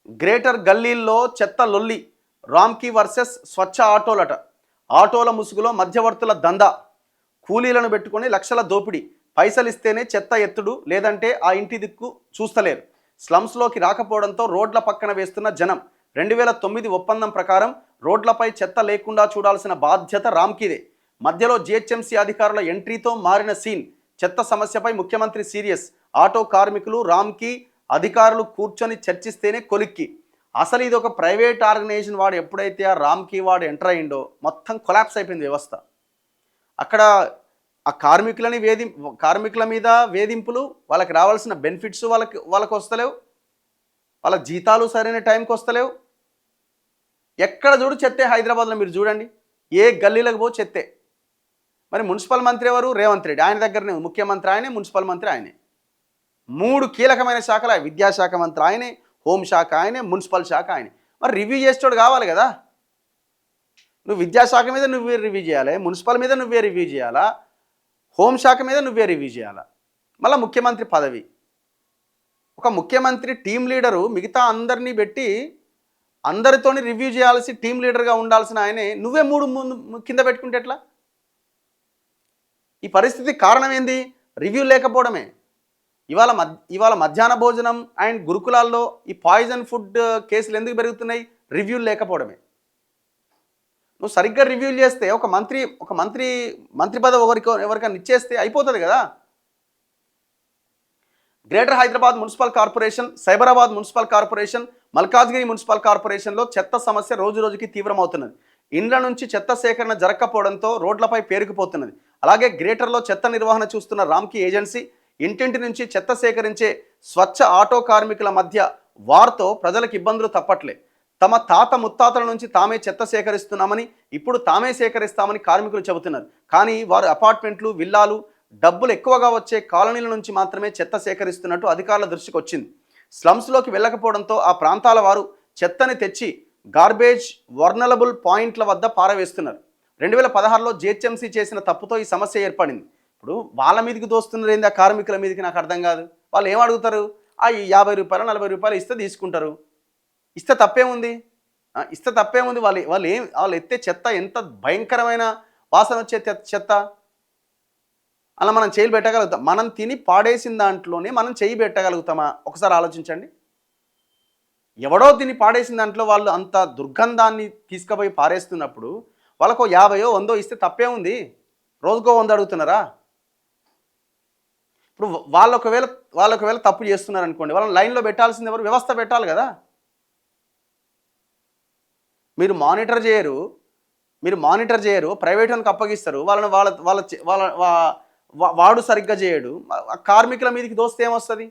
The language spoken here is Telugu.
గ్రేటర్ గల్లీల్లో చెత్త లొల్లి, రామ్కీ వర్సెస్ స్వచ్ఛ ఆటోలట. ఆటోల ముసుగులో మధ్యవర్తుల దందా, కూలీలను పెట్టుకొని లక్షల దోపిడీ. పైసలు ఇస్తేనే చెత్త ఎత్తుడు, లేదంటే ఆ ఇంటి దిక్కు చూస్తలేరు. స్లమ్స్లోకి రాకపోవడంతో రోడ్ల పక్కన వేస్తున్న జనం. 2009 ఒప్పందం ప్రకారం రోడ్లపై చెత్త లేకుండా చూడాల్సిన బాధ్యత రామ్కీదే. మధ్యలో జిహెచ్ఎంసీ అధికారుల ఎంట్రీతో మారిన సీన్. చెత్త సమస్యపై ముఖ్యమంత్రి సీరియస్. ఆటో కార్మికులు, రామ్కీ అధికారులు కూర్చొని చర్చిస్తేనే కొలిక్కి. అసలు ఇది ఒక ప్రైవేట్ ఆర్గనైజేషన్. వాడు ఎప్పుడైతే ఆ రామ్కీ వాడు ఎంటర్ అయ్యిండో మొత్తం కొలాప్స్ అయిపోయింది వ్యవస్థ. అక్కడ ఆ కార్మికుల మీద వేధింపులు, వాళ్ళకి రావాల్సిన బెనిఫిట్స్ వాళ్ళకి వస్తలేవు, వాళ్ళ జీతాలు సరైన టైంకి వస్తలేవు. ఎక్కడ చూడు చెత్తే. హైదరాబాద్లో మీరు చూడండి, ఏ గల్లీలకు పో చెత్తే. మరి మున్సిపల్ మంత్రి ఎవరు? రేవంత్ రెడ్డి. ఆయన దగ్గరనే ముఖ్యమంత్రి ఆయనే, మున్సిపల్ మంత్రి ఆయనే. 3 కీలకమైన శాఖలు, విద్యాశాఖ మంత్రి ఆయనే, హోంశాఖ ఆయనే, మున్సిపల్ శాఖ ఆయనే. మరి రివ్యూ చేసేటోడు కావాలి కదా. నువ్వు విద్యాశాఖ మీద నువ్వే రివ్యూ చేయాలి, మున్సిపల్ మీద నువ్వే రివ్యూ చేయాలా, హోంశాఖ మీద నువ్వే రివ్యూ చేయాలా. మళ్ళీ ముఖ్యమంత్రి పదవి. ఒక ముఖ్యమంత్రి టీం లీడరు మిగతా అందరినీ పెట్టి అందరితోని రివ్యూ చేయాల్సి టీం లీడర్గా ఉండాల్సిన ఆయనే నువ్వే 3 కింద పెట్టుకుంటే ఎట్లా? ఈ పరిస్థితి కారణం ఏంది? రివ్యూ లేకపోవడమే. ఇవాళ మధ్యాహ్న భోజనం అండ్ గురుకులాల్లో ఈ పాయిజన్ ఫుడ్ కేసులు ఎందుకు పెరుగుతున్నాయి? రివ్యూలు లేకపోవడమే. నువ్వు సరిగ్గా రివ్యూలు చేస్తే ఒక మంత్రి పదవి ఎవరికైనా ఇచ్చేస్తే అయిపోతుంది కదా. Greater Hyderabad municipal corporation, Cyberabad municipal corporation, Malkajgiri municipal కార్పొరేషన్లో చెత్త సమస్య రోజురోజుకి తీవ్రమవుతున్నది. ఇండ్ల నుంచి చెత్త సేకరణ జరగకపోవడంతో రోడ్లపై పేరుకుపోతున్నది. అలాగే గ్రేటర్లో చెత్త నిర్వహణ చూస్తున్న రామ్కీ ఏజెన్సీ ఇంటింటి నుంచి చెత్త సేకరించే స్వచ్ఛ ఆటో కార్మికుల మధ్య వార్తో ప్రజలకు ఇబ్బందులు తప్పట్లే. తమ తాత ముత్తాతల నుంచి తామే చెత్త సేకరిస్తున్నామని, ఇప్పుడు తామే సేకరిస్తామని కార్మికులు చెబుతున్నారు. కానీ వారు అపార్ట్మెంట్లు, విల్లాలు, డబ్బులు ఎక్కువగా వచ్చే కాలనీల నుంచి మాత్రమే చెత్త సేకరిస్తున్నట్టు అధికారుల దృష్టికి వచ్చింది. స్లమ్స్లోకి వెళ్ళకపోవడంతో ఆ ప్రాంతాల వారు చెత్తని తెచ్చి గార్బేజ్ వర్నలబుల్ పాయింట్ల వద్ద పారవేస్తున్నారు. 2016లో జిహెచ్ఎంసీ చేసిన తప్పుతో ఈ సమస్య ఏర్పడింది. ఇప్పుడు వాళ్ళ మీదకి దోస్తున్నారు ఏంది? ఆ కార్మికుల మీదకి నాకు అర్థం కాదు. వాళ్ళు ఏం అడుగుతారు? ఆ 50 రూపాయలు 40 రూపాయలు ఇస్తే తీసుకుంటారు. ఇస్తే తప్పేముంది? వాళ్ళు ఎత్తే చెత్త ఎంత భయంకరమైన వాసన వచ్చే చెత్త. అలా మనం చేయి పెట్టగలుగుతాం? మనం తిని పాడేసిన దాంట్లోనే మనం చేయి పెట్టగలుగుతామా? ఒకసారి ఆలోచించండి. ఎవడో తిని పాడేసిన దాంట్లో వాళ్ళు అంత దుర్గంధాన్ని తీసుకుపోయి పారేస్తున్నప్పుడు వాళ్ళకు 50 100 ఇస్తే తప్పే ఉంది? రోజుకో 100 అడుగుతున్నారా? ఇప్పుడు వాళ్ళొకవేళ తప్పు చేస్తున్నారు అనుకోండి, వాళ్ళని లైన్లో పెట్టాల్సింది ఎవరు? వ్యవస్థ పెట్టాలి కదా. మీరు మానిటర్ చేయరు, ప్రైవేట్ వాళ్ళకి అప్పగిస్తారు. వాడు సరిగ్గా చేయడు, కార్మికుల మీదకి దోస్తే ఏమొస్తుంది?